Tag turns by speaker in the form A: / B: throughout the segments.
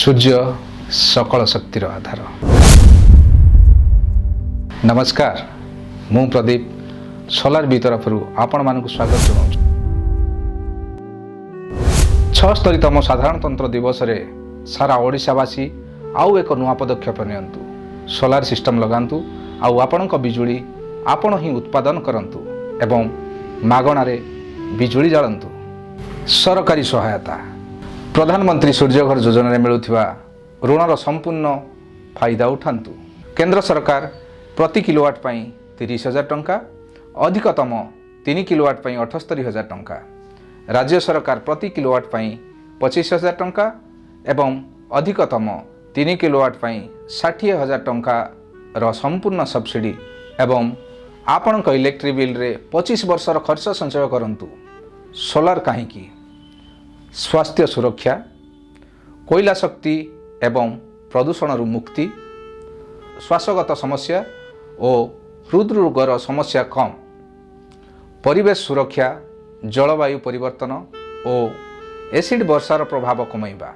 A: सूर्य सकल शक्तिर आधार। नमस्कार, मु प्रदीप सोलार बी तरफ आपण मानक स्वागत जनाऊँ। 76तम साधारणतंत्र दिवस रे सारा ओडिशावासी आउ एक नुआ पदक्षेप नियंतु। सोलार सिस्टम लगांतु आउ आपणक बिजुली आपण ही उत्पादन करंतु एवं मागणारे बिजुली जाळंतु। सरकारी सहायता प्रधानमंत्री सूर्यघर योजना मिलुथिबा ऋणर संपूर्ण फायदा उठांतु। केंद्र सरकार प्रति किलोवाट पई 30,000 टंका, अधिकतम 3 किलोवाट पई 78,000 टंका, राज्य सरकार प्रति किलोवाट पई 25,000 टंका एवं अधिकतम 3 किलोवाट पई 60,000 टंका रो संपूर्ण सब्सिडी एवं आपणक इलेक्ट्रिक बिल रे 25 वर्षर खर्च संचय करंतु। सोलार काहेकि? स्वास्थ्य सुरक्षा, कोयला शक्ति एवं प्रदूषण मुक्ति, श्वासगत समस्या और हृदरोगर समस्या कम, परिवेश सुरक्षा, जलवायु परिवर्तन और एसिड वर्षार प्रभाव कमाइबा,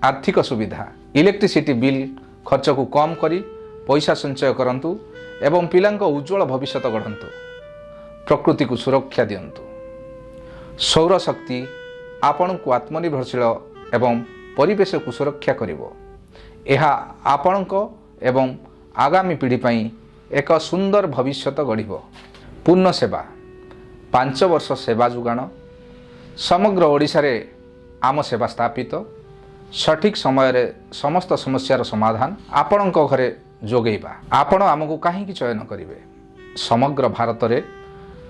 A: आर्थिक सुविधा, इलेक्ट्रिसिटी बिल खर्च को कम करी पैसा संचय करंतु एवं पिलांक उज्जवल भविष्य गढ़ंतु। प्रकृति को सुरक्षा दियंतु। सौर शक्ति आपण को आत्मनिर्भरशील एवं परिवेश को सुरक्षा करिवो। एहा आपणक एवं आगामी पीढ़ी पई एक सुंदर भविष्य गढ़िबो। पूर्ण सेवा 5 वर्ष सेवा जुगाण, समग्र ओडिशा रे आम सेवा स्थापित, सठिक समय रे समस्त समस्यार समाधान आपणक घरे जोगेइबा। आपण आमको काहेकि चयन करिवे? समग्र भारत रे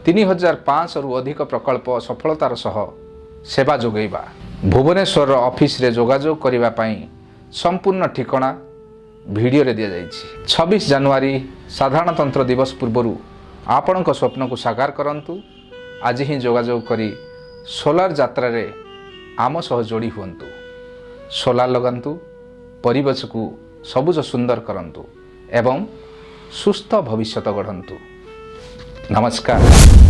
A: 3,500 रु अधिक प्रकल्प सफलतार सह सेवा जोगेइबा। भुवनेश्वर ऑफिस रे जोगाजोग करिबा पई संपूर्ण ठिकाना वीडियो रे दिया जाइछि। 26 जनवरी साधारणतंत्र दिवस पूर्वरु आपणक स्वप्न को साकार करंतु। आज ही जोगाजोग करी सोलार यात्रा रे आम सह जोड़ी हुंतु। सोलार लगांतु, परिवेश को सबुज सुंदर करंतु एवं सुस्थ भविष्य गढ़ंतु। नमस्कार।